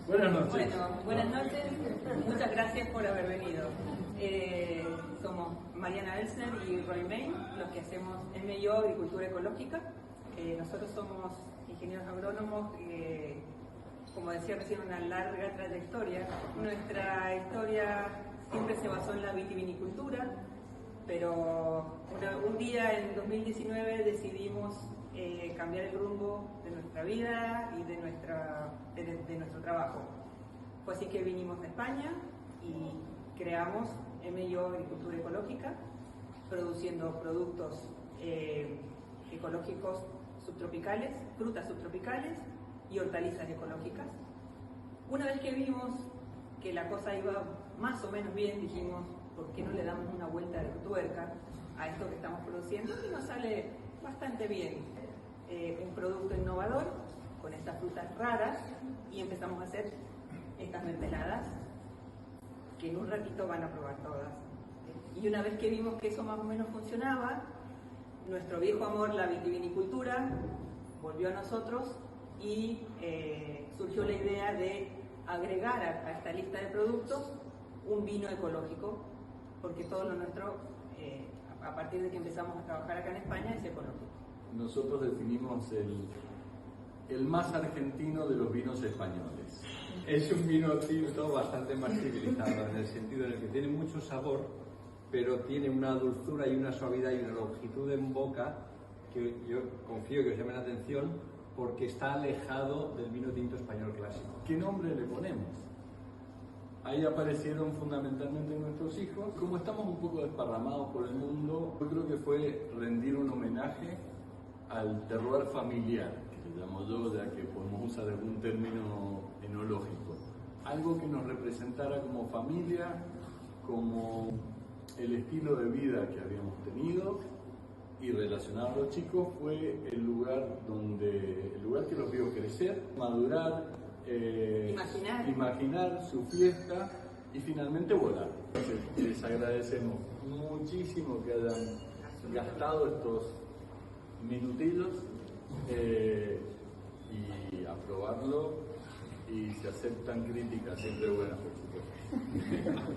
Buenas noches. Bueno, buenas noches. Muchas gracias por haber venido. Somos Mariana Elsner y Roy May, los que hacemos MIO Agricultura Ecológica. Nosotros somos ingenieros agrónomos, como decía recién, una larga trayectoria. Nuestra historia siempre se basó en la vitivinicultura, pero un día en 2019 decidimos cambiar el rumbo de nuestra vida y de nuestro trabajo. Fue así que vinimos a España y creamos MIO Agricultura Ecológica, produciendo productos ecológicos subtropicales, frutas subtropicales y hortalizas ecológicas. Una vez que vimos que la cosa iba más o menos bien, dijimos, ¿por qué no le damos una vuelta de tuerca a esto que estamos produciendo? Y nos sale bastante bien. Un producto innovador con estas frutas raras, y empezamos a hacer estas mermeladas que en un ratito van a probar todas. Y una vez que vimos que eso más o menos funcionaba, nuestro viejo amor, la vitivinicultura, volvió a nosotros y surgió la idea de agregar a esta lista de productos un vino ecológico, porque todo lo nuestro, a partir de que empezamos a trabajar acá en España, es ecológico. Nosotros definimos el más argentino de los vinos españoles. Es un vino tinto bastante más civilizado, en el sentido en el que tiene mucho sabor, pero tiene una dulzura y una suavidad y una longitud en boca que yo confío que os llame la atención, porque está alejado del vino tinto español clásico. ¿Qué nombre le ponemos? Ahí aparecieron fundamentalmente nuestros hijos. Como estamos un poco desparramados por el mundo, yo creo que fue rendir un homenaje al terroir familiar, que le llamo yo, ya que podemos usar algún término enológico. Algo que nos representara como familia, como el estilo de vida que habíamos tenido, y relacionado a los chicos fue el lugar que los vio crecer, madurar, imaginar su fiesta y finalmente volar. Entonces, les agradecemos muchísimo que hayan gastado estos minutillos y aprobarlo, y si aceptan críticas siempre buenas, por supuesto.